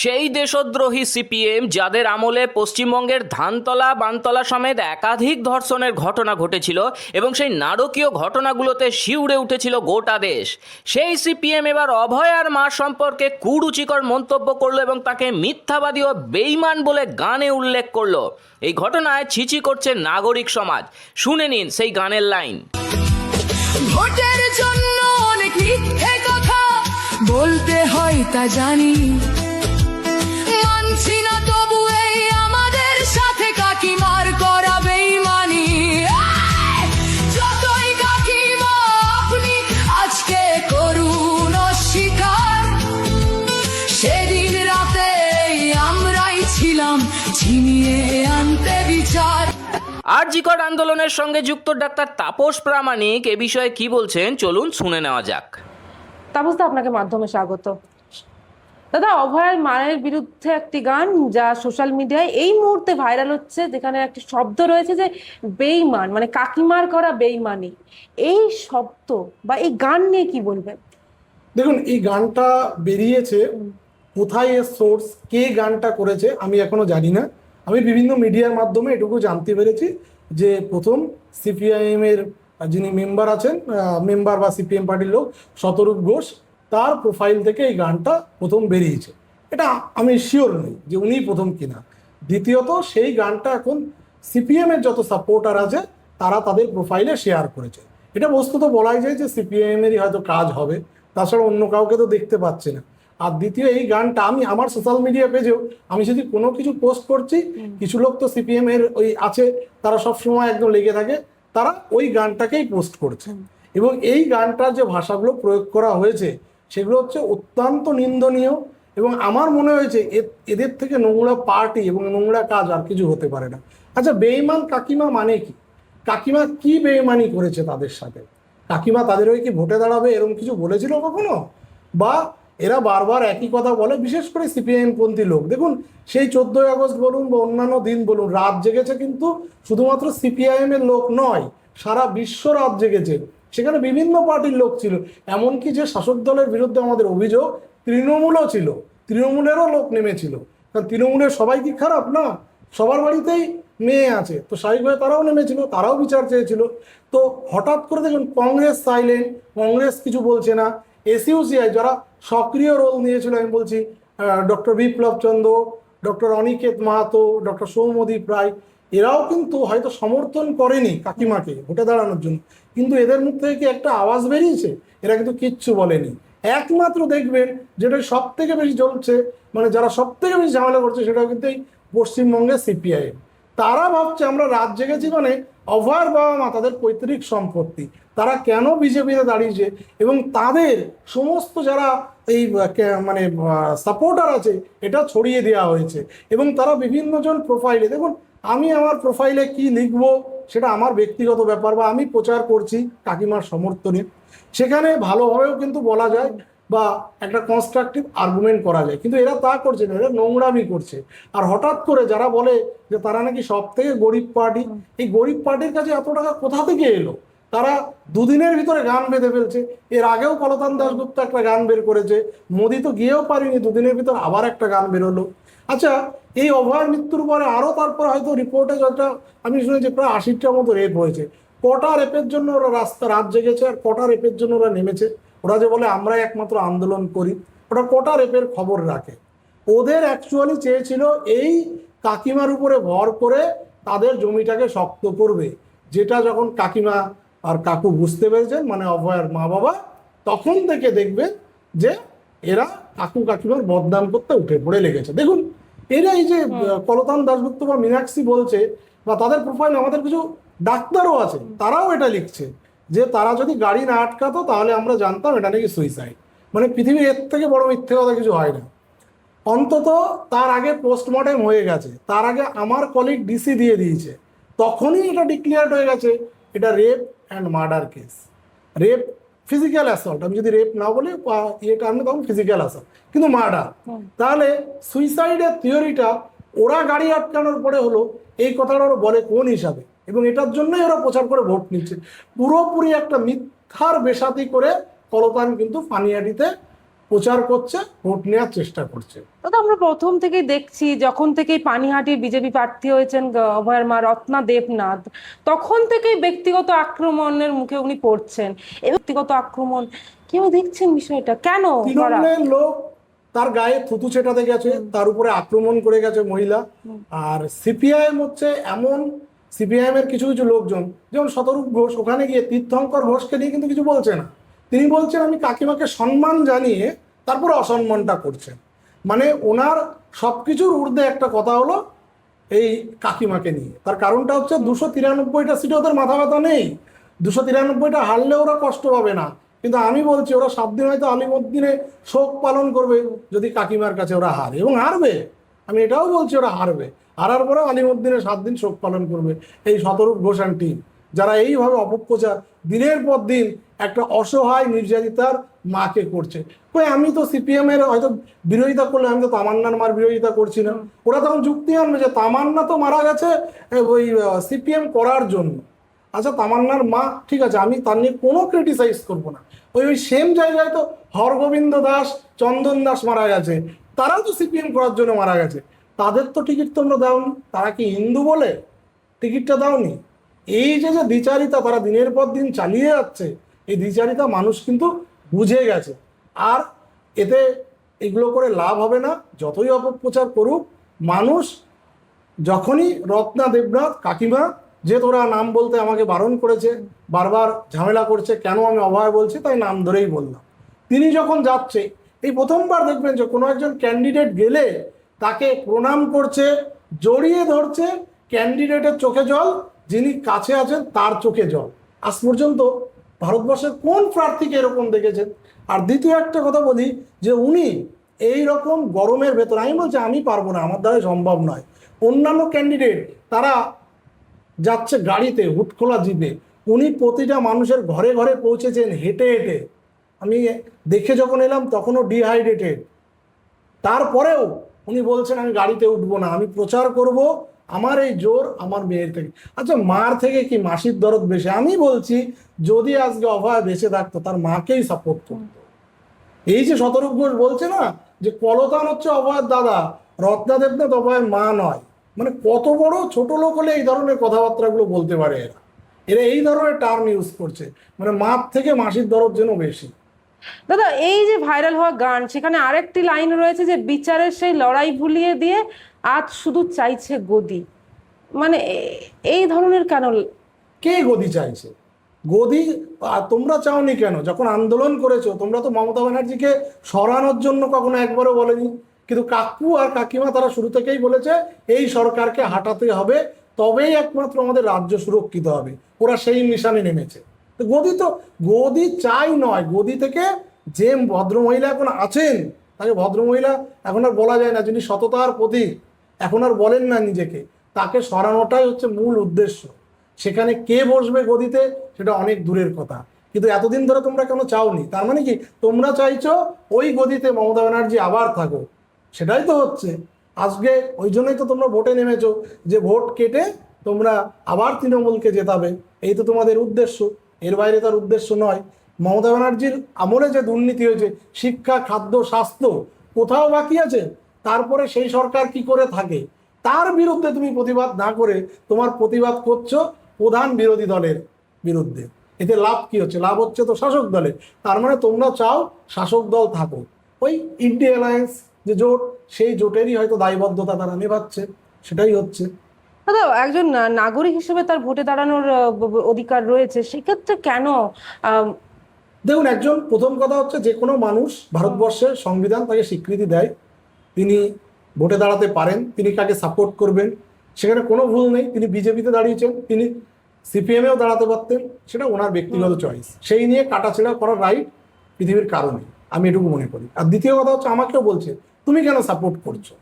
সেই দেশদ্রোহী সিপিএম যাদের আমলে পশ্চিমবঙ্গের ধানতলা বানতলা সমেত একাধিক ধর্ষণের ঘটনা ঘটেছিল এবং সেই নারকীয় ঘটনাগুলোতে শিউরে উঠেছিল গোটা দেশ, সেই সিপিএম এবার অভয়ার মা সম্পর্কে কুরুচিকর মন্তব্য করলো এবং তাকে মিথ্যাবাদী ও বেঈমান বলে গানে উল্লেখ করলো। এই ঘটনায় ছিছি করছে নাগরিক সমাজ। শুনে নিন সেই গানের লাইন। ভোটের জন্য অনেক মিথ্যে কথা বলতে হয় তা জানি, মানছি না তবু এই আমাদের সাথে কাকিমার করা বেঈমানি। যতই কাকিমা আপনি আজকে করুন অস্বীকার, সেদিন রাতে আমরাই ছিলাম ছিনিয়ে আনতে বিচার। আরজিকর আন্দোলনের সঙ্গে যুক্ত ডাক্তার তাপস প্রামাণিক এ বিষয়ে কি বলছেন চলুন শুনে নেওয়া যাক। তাপসদা, আপনাকে মাধ্যমে স্বাগত। দাদা, অভয়ার মায়ের বিরুদ্ধে একটি গান যা সোশ্যাল মিডিয়ায় এই মুহূর্তে ভাইরাল হচ্ছে, যেখানে একটি শব্দ রয়েছে যে বেঈমান, মানে কাকিমার করা বেঈমানি। এই শব্দ বা এই গান নিয়ে কি বলবেন? দেখুন, এই গানটা বেরিয়েছে, কোথায় এর সোর্স, কে গানটা করেছে আমি এখনো জানি না। আমি বিভিন্ন মিডিয়ার মাধ্যমে এটুকু জানতে পেরেছি যে প্রথম সিপিআইএম এর যিনি মেম্বার আছেন, মেম্বার বা সিপিএম পার্টির লোক শতরূপ ঘোষ, তার প্রোফাইল থেকে এই গানটা প্রথম বেরিয়েছে। এটা আমি শিওর নই যে উনি প্রথম কিনা। দ্বিতীয়ত, সেই গানটা এখন সিপিএম এর যত সাপোর্টার আছে তারা তাদের প্রোফাইলে শেয়ার করেছে। এটা বস্তুত বলাই যায় যে সিপিআইএম এরই হয়তো কাজ হবে, তাছাড়া অন্য কাউকে তো দেখতে পাচ্ছি না। আর দ্বিতীয়, এই গানটা আমি আমার সোশ্যাল মিডিয়া পেজেও আমি যদি কোনো কিছু পোস্ট করছি, কিছু লোক তো সিপিএম এর ওই আছে, তারা সবসময় একদম লেগে থাকে, তারা ওই গানটাকেই পোস্ট করছে। এবং এই গানটার যে ভাষাগুলো প্রয়োগ করা হয়েছে সেগুলো হচ্ছে অত্যন্ত নিন্দনীয়। এবং আমার মনে হয়েছে এদের থেকে নোংরা পার্টি এবং নোংরা কাজ আর কিছু হতে পারে না। আচ্ছা, বেঈমান কাকিমা মানে কি? কাকিমা কি বেঈমানি করেছে তাদের সাথে? কাকিমা তাদের ওই কি ভোটে দাঁড়াবে এরকম কিছু বলেছিল কখনো? বা এরা বারবার একই কথা বলে, বিশেষ করে সিপিআইএম পন্থী লোক। দেখুন, সেই 14ই আগস্ট বলুন বা অন্যান্য দিন বলুন, রাত জেগেছে কিন্তু শুধুমাত্র সিপিআইএম এর লোক নয়, সারা বিশ্ব রাত জেগেছে। সেখানে বিভিন্ন পার্টির লোক ছিল, এমনকি যে শাসক দলের বিরুদ্ধে আমাদের অভিযোগ, তৃণমূলও ছিল, তৃণমূলেরও লোক নেমেছিল। কারণ তৃণমূলের সবাই কি খারাপ না? সবার বাড়িতেই মেয়ে আছে, তো স্বাভাবিকভাবে তারাও নেমেছিল, তারাও বিচার চেয়েছিল। তো হঠাৎ করে দেখুন কংগ্রেস সাইলেন্ট, কংগ্রেস কিছু বলছে না। এসইউসিআই যারা সক্রিয় রোল নিয়েছিল, আমি বলছি ডক্টর বিপ্লব চন্দ্র, ডক্টর অনিকেত মাহাতো, ডক্টর সৌম্যদীপ রায়, এরাও কিন্তু হয়তো সমর্থন করেনি কাকিমাকে ভোটে দাঁড়ানোর জন্য, কিন্তু এদের মুখ থেকে কি একটা আওয়াজ বেরিয়েছে? এরা কিন্তু কিচ্ছু বলেনি। একমাত্র দেখবেন যেটা সব থেকে বেশি চলছে, মানে যারা সব থেকে বেশি ঝামেলা করছে, সেটাও কিন্তু এই পশ্চিমবঙ্গের সিপিআইএম। তারা ভাবছে আমরা রাত জেগেছি মানে অভয়ার বাবা মা তাদের পৈতৃক সম্পত্তি, তারা কেন বিজেপিতে দাঁড়িয়েছে এবং তাদের সমস্ত যারা এই মানে সাপোর্টার আছে এটা ছড়িয়ে দেওয়া হয়েছে। এবং তারা বিভিন্নজন প্রোফাইলে, দেখুন আমি আমার প্রোফাইলে কি লিখবো সেটা আমার ব্যক্তিগত ব্যাপার, বা আমি প্রচার করছি কাকিমার সমর্থনে, সেখানে ভালোভাবেও কিন্তু বলা যায় বা একটা কনস্ট্রাকটিভ আর্গুমেন্ট করা যায়, কিন্তু এরা তা করছে না, এরা নোংরামি করছে। আর হঠাৎ করে যারা বলে যে তারা নাকি সব থেকে গরিব পার্টি, এই গরিব পার্টির কাছে এত টাকা কোথা থেকে এলো? তারা দুদিনের ভিতরে গান বেঁধে ফেলছে। এর আগেও কলতান দাশগুপ্ত একটা গান বের করেছে, মোদি তো গিয়েও পারিনি, দুদিনের ভিতর আবার একটা গান বেরোলো। আচ্ছা, এই অভয়ার মৃত্যুর পরে আরও তারপর হয়তো রিপোর্টে যেটা আমি শুনেছি প্রায় 80টার মতো রেপ হয়েছে। কটা রেপের জন্য ওরা রাত জেগেছে আর কটা রেপের জন্য ওরা নেমেছে? ওরা যে বলে আমরাই একমাত্র আন্দোলন করি, ওরা কটা রেপের খবর রাখে? ওদের অ্যাকচুয়ালি চেয়েছিল এই কাকিমার উপরে ভর করে তাদের জমিটাকে শক্ত করবে, যেটা যখন কাকিমা আর কাকু বুঝতে পেরেছেন, মানে অভয়ার মা বাবা, তখন থেকে দেখবে যে এরা কাকু কাকিমার বদনাম করতে উঠে পড়ে লেগেছে। দেখুন, এরা এই যে কলতান দাশগুপ্ত বা মীনাক্ষী বলছে, বা তাদের প্রোফাইল আমাদের কিছু ডাক্তারও আছে, তারাও এটা লিখছে যে তারা যদি গাড়ি না আটকাতো তাহলে আমরা জানতাম এটা নাকি সুইসাইড। মানে পৃথিবীর এর থেকে বড় মিথ্যে কথা কিছু হয় না। অন্তত তার আগে পোস্টমর্টেম হয়ে গেছে, তার আগে আমার কলিগ ডিসি দিয়ে দিয়েছে, তখনই এটা ডিক্লেয়ার্ড হয়ে গেছে এটা rape and murder case. Rape, physical assault, আমি যদি রেপ না বলি ইয়েটা আমি তখন ফিজিক্যাল অ্যাসল্ট, কিন্তু মার্ডার। তাহলে সুইসাইডের থিওরিটা ওরা গাড়ি আটকানোর পরে হলো, এই কথাটা ওরা বলে কোন হিসাবে? এবং এটার জন্যই ওরা প্রচার করে ভোট নিচ্ছে। পুরোপুরি একটা মিথ্যার বেসাতি করে কলতান কিন্তু পানিয়াটিতে প্রচার করছে, ভোট নেওয়ার চেষ্টা করছে। দাদা আমরা প্রথম থেকেই দেখছি, যখন থেকেই পানিহাটির বিজেপি প্রার্থী হয়েছেন অভয়ের মা রত্না দেবনাথ, তখন থেকেই ব্যক্তিগত আক্রমণের মুখে উনি পড়ছেন। এই ব্যক্তিগত আক্রমণ কেউ দেখছেন বিষয়টা কেন করা? তৃণমূলের লোক তার গায়ে থুতু ছেটাতে গেছে, তার উপরে আক্রমণ করে গেছে মহিলা। আর সিপিআইএম হচ্ছে এমন, সিপিআইএম এর কিছু কিছু লোকজন, যেমন শতরূপ ঘোষ, ওখানে গিয়ে তীর্থঙ্কর ঘোষকে নিয়ে কিন্তু কিছু বলছে না। তিনি বলছেন আমি কাকিমাকে সম্মান জানিয়ে তারপর অসম্মানটা করছেন। মানে ওনার সবকিছুর ঊর্ধ্বে একটা কথা হলো এই কাকিমাকে নিয়ে। তার কারণটা হচ্ছে 293টা সিটে ওদের মাথা ব্যথা নেই, 293টা হারলে ওরা কষ্ট পাবে না। কিন্তু আমি বলছি ওরা 7 দিন হয়তো আলিমুদ্দিনে শোক পালন করবে যদি কাকিমার কাছে ওরা হারে, এবং হারবে। আমি এটাও বলছি ওরা হারবে, হারার পরেও আলিমুদ্দিনে 7 দিন শোক পালন করবে এই শতরূপ ঘোষান টিম, যারা এইভাবে অপপ্রচার দিনের পর দিন একটা অসহায় নির্যাতিতার মাকে করছে। কই আমি তো সিপিএম এর হয়তো বিরোধিতা করলে, আমি তো তামান্নার মার বিরোধিতা করছি না। ওরা তখন যুক্তি আনবে যে তামান্না তো মারা গেছে ওই সিপিএম করার জন্য। আচ্ছা তামান্নার মা, ঠিক আছে, আমি তার নিয়ে কোনো ক্রিটিসাইজ করবো না। ওই সেম জায়গায় তো হরগোবিন্দ দাস, চন্দন দাস মারা গেছে, তারাও তো সিপিএম করার জন্য মারা গেছে। তাদের তো টিকিট তোমরা দাওনি, তারা কি হিন্দু বলে টিকিটটা দাওনি? এই যে যে দ্বিচারিতা তারা দিনের পর দিন চালিয়ে যাচ্ছে, এই দ্বিচারিতা মানুষ কিন্তু বুঝে গেছে। আর এতে এগুলো করে লাভ হবে না, যতই অপপ্রচার করুক মানুষ। যখনই রত্না দেবনাথ কাকিমা, যে তোরা নাম বলতে আমাকে বারণ করেছে, বারবার ঝামেলা করছে, কেন আমি অভয় বলছি তাই নাম ধরেই বললাম। তিনি যখন যাচ্ছে, এই প্রথমবার দেখবেন যে কোনো একজন ক্যান্ডিডেট গেলে তাকে প্রণাম করছে, জড়িয়ে ধরছে, ক্যান্ডিডেটের চোখে জল, যিনি কাছে আছেন তার চোখে জল। আজ পর্যন্ত ভারতবর্ষের কোন প্রার্থীকে এরকম দেখেছেন? আর দ্বিতীয় একটা কথা বলি, যে উনি এই রকম গরমের ভেতর, আমি বলছি আমি পারবো না, আমার দ্বারা সম্ভব নয়, অন্যান্য ক্যান্ডিডেট তারা যাচ্ছে গাড়িতে, হুটখোলা জিপে, উনি প্রতিটা মানুষের ঘরে ঘরে পৌঁছেছেন হেঁটে হেঁটে। আমি দেখে যখন এলাম তখনও ডিহাইড্রেটেড, তারপরেও উনি বলছেন আমি গাড়িতে উঠবো না, আমি প্রচার করব, আমার এই জোর আমার মেয়ের থেকে। আচ্ছা মার থেকে কি মাসির দরদ বেশি? আমি বলছি যদি আজকে অভয় বেঁচে থাকতো তার মাকেই সাপোর্ট করতো। এই যে শতরূপ ঘোষ বলছে না যে কলতান হচ্ছে অভয়ের দাদা, রত্না দেবনাথ অভয়ের মা নয়, মানে কত বড় ছোট লোক হলে এই ধরনের কথাবার্তাগুলো বলতে পারে এরা। এরা এই ধরনের টার্ম ইউজ করছে, মানে মার থেকে মাসির দরদ যেন বেশি। দাদা এই যে ভাইরাল হওয়া গান, সেখানে আরেকটি লাইন রয়েছে যে বিচারের সেই লড়াই ভুলিয়ে দিয়ে আজ শুধু চাইছে গদি। মানে এই ধরনের কেন? কে গদি চাইছে? গদি তোমরা চাওনি কেন? যখন আন্দোলন করেছো তোমরা তো মমতা ব্যানার্জিকে সরানোর জন্য কখনো একবারও বলেনি, কিন্তু কাকু আর কাকিমা তারা শুরু থেকেই বলেছে এই সরকারকে হাঁটাতে হবে, তবেই একমাত্র আমাদের রাজ্য সুরক্ষিত হবে। ওরা সেই মিশনে নেমেছে। তো গদি চাই নয়, গদি থেকে যে ভদ্রমহিলা এখন আছেন, তাকে ভদ্রমহিলা এখন আর বলা যায় না, যিনি সততার প্রতীক এখন আর বলেন না নিজেকে, তাকে সরানোটাই হচ্ছে মূল উদ্দেশ্য। সেখানে কে বসবে গদিতে সেটা অনেক দূরের কথা, কিন্তু এতদিন ধরে তোমরা কেন চাওনি? তার মানে কি তোমরা চাইছো ওই গদিতে মমতা ব্যানার্জি আবার থাকো? সেটাই তো হচ্ছে আজকে। ওই জন্যই তো তোমরা ভোটে নেমেছো, যে ভোট কেটে তোমরা আবার তৃণমূলকে জেতাবে, এই তো তোমাদের উদ্দেশ্য, এর বাইরে তার উদ্দেশ্য নয়। মমতা ব্যানার্জির আমলে যে দুর্নীতি হয়েছে, শিক্ষা, খাদ্য, স্বাস্থ্য, কোথাও বাকি আছে? তারপরে সেই সরকার কি করে থাকে, তার বিরুদ্ধে তুমি প্রতিবাদ না করে তোমার প্রতিবাদ করছো প্রধান বিরোধী দলের বিরুদ্ধে। এতে লাভ কি হচ্ছে? লাভ হচ্ছে তো শাসক দলের। তার মানে তোমরা চাও শাসক দল থাকো। ওই ইন্ডিয়া অ্যালায়েন্স যে জোট, সেই জোটেরই হয়তো দায়বদ্ধতা তারা নেভাচ্ছে, সেটাই হচ্ছে। দাদা একজন নাগরিক হিসেবে তার ভোটে দাঁড়ানোর অধিকার রয়েছে, সেক্ষেত্রে কেন? দেখুন, একজন প্রথম কথা হচ্ছে যে কোনো মানুষ, ভারতবর্ষের সংবিধান তাকে স্বীকৃতি দেয়, তিনি ভোটে দাঁড়াতে পারেন, তিনি কাকে সাপোর্ট করবেন সেখানে কোনো ভুল নেই। তিনি বিজেপিতে দাঁড়িয়েছেন, তিনি সিপিএমেও দাঁড়াতে পারতেন, সেটা ওনার ব্যক্তিগত চয়েস, সেই নিয়ে কাটাছেড়া করার রাইট পৃথিবীর কারণে, আমি এটুকু মনে করি। আর দ্বিতীয় কথা হচ্ছে আমাকেও বলছে তুমি কেন সাপোর্ট করছো,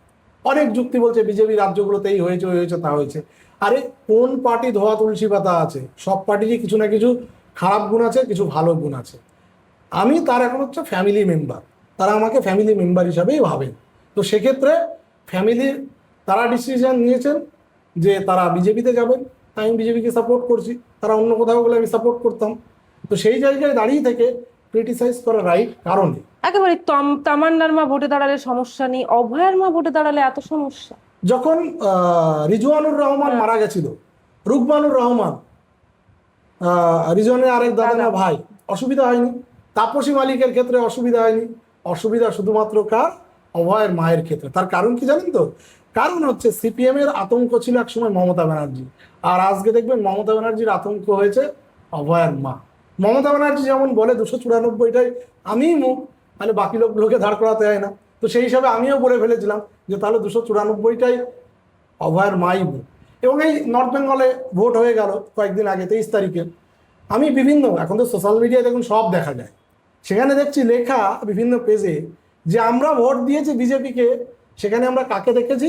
অনেক যুক্তি বলছে বিজেপি রাজ্যগুলোতে এই হয়েছে ওই হয়েছে তা হয়েছে। আরে কোন পার্টি ধোয়া তুলসী পাতা আছে? সব পার্টিরই কিছু না কিছু খারাপ গুণ আছে, কিছু ভালো গুণ আছে। আমি তার এখন হচ্ছে ফ্যামিলি মেম্বার, তারা আমাকে ফ্যামিলি মেম্বার হিসাবেই ভাবেন। তো সেক্ষেত্রে ফ্যামিলির তারা ডিসিশন নিয়েছেন যে তারা বিজেপিতে যাবেন, তাই আমি বিজেপিকে সাপোর্ট করছি। তারা অন্য কোথাও গেলে আমি সাপোর্ট করতাম। তো সেই জায়গায় দাঁড়িয়ে থেকে ক্রিটিসাইজ করা রাইট কারণে। একেবারে তামান্নার মা ভোটে দাঁড়ালে সমস্যা নেই, অভয়ার মা ভোটে দাঁড়ালে এত সমস্যা। যখন রিজওয়ানুর রহমান মারা গেছিল, রুকমানুর রহমান রিজওয়ানের আরেক দাদা ভাই, অসুবিধা হয়নি। তাপসী মালিকের ক্ষেত্রে অসুবিধা হয়নি। অসুবিধা শুধুমাত্র কার? অভয়ের মায়ের ক্ষেত্রে। তার কারণ কি জানেন তো? কারণ হচ্ছে সিপিএম এর আতঙ্ক ছিল এক সময় মমতা ব্যানার্জি, আর আজকে দেখবেন মমতা ব্যানার্জির আতঙ্ক হয়েছে অভয়ের মা। মমতা ব্যানার্জি যেমন বলে 294টাই আমি মুখ, মানে বাকি লোকগুলোকে ধার করাতে হয় না, তো সেই হিসাবে আমিও বলে ফেলেছিলাম যে তাহলে 294টাই অভয়ের মাই মুখ। এবং এই নর্থ বেঙ্গলে ভোট হয়ে গেল কয়েকদিন আগে 23 তারিখে। আমি বিভিন্ন, এখন তো সোশ্যাল মিডিয়ায় দেখুন সব দেখা যায়, সেখানে দেখছি লেখা বিভিন্ন পেজে যে আমরা ভোট দিয়েছি বিজেপিকে, সেখানে আমরা কাকে দেখেছি?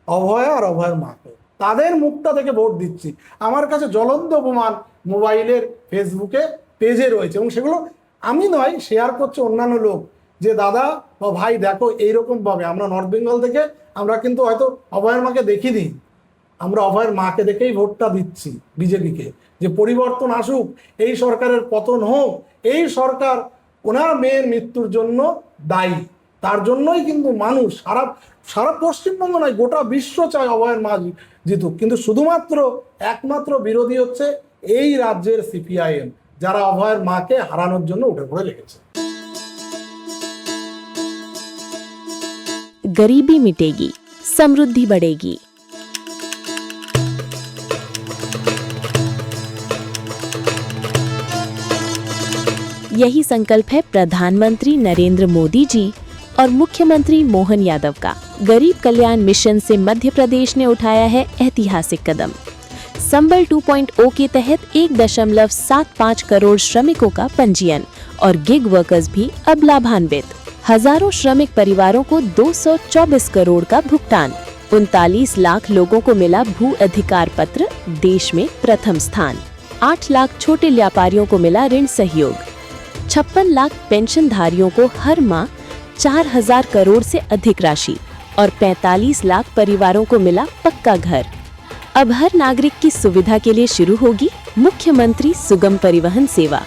অভয়া আর অভয়ের মাকে, তাদের মুখটা থেকে ভোট দিচ্ছি। আমার কাছে জ্বলন্ত প্রমাণ মোবাইলের ফেসবুকে পেজে রয়েছে, এবং সেগুলো আমি নয়, শেয়ার করছে অন্যান্য লোক, যে দাদা বা ভাই দেখো এইরকম ভাবে আমরা নর্থ বেঙ্গল থেকে আমরা কিন্তু হয়তো অভয়ের মাকে দেখিনি, আমরা অভয়ের মাকে দেখেই ভোটটা দিচ্ছি বিজেপিকে, যে পরিবর্তন আসুক, এই সরকারের পতন হোক, এই সরকার ওনার মেয়ের মৃত্যুর জন্য দায়ী, তার জন্যই কিন্তু মানুষ সারা পশ্চিমবঙ্গ নয় গোটা বিশ্ব চায় অভয়ের মা জিতুক। কিন্তু শুধুমাত্র একমাত্র বিরোধী হচ্ছে এই রাজ্যের সিপিআইএম, যারা অভয়ের মাকে হারানোর জন্য উঠে পড়ে লেগেছে। गरीबी मिटेगी, समृद्धि बढ़ेगी। यही संकल्प है प्रधानमंत्री नरेंद्र मोदी जी और मुख्यमंत्री मोहन यादव का। गरीब कल्याण मिशन से मध्य प्रदेश ने उठाया है ऐतिहासिक कदम। संबल 2.0 के तहत 1.75 करोड़ श्रमिकों का पंजीयन और गिग वर्कर्स भी अब लाभान्वित। हजारों श्रमिक परिवारों को 224 करोड़ का भुगतान। 39 लाख लोगों को मिला भू अधिकार पत्र, देश में प्रथम स्थान। 8 लाख छोटे व्यापारियों को मिला ऋण सहयोग। 56 लाख पेंशनधारियों को हर माह 4000 करोड़ से अधिक राशि और 45 लाख परिवारों को मिला पक्का घर। अब हर नागरिक की सुविधा के लिए शुरू होगी मुख्यमंत्री सुगम परिवहन सेवा।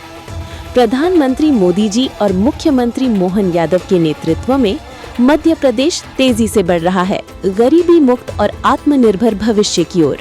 प्रधानमंत्री मोदी जी और मुख्यमंत्री मोहन यादव के नेतृत्व में मध्य प्रदेश तेजी से बढ़ रहा है गरीबी मुक्त और आत्मनिर्भर भविष्य की ओर।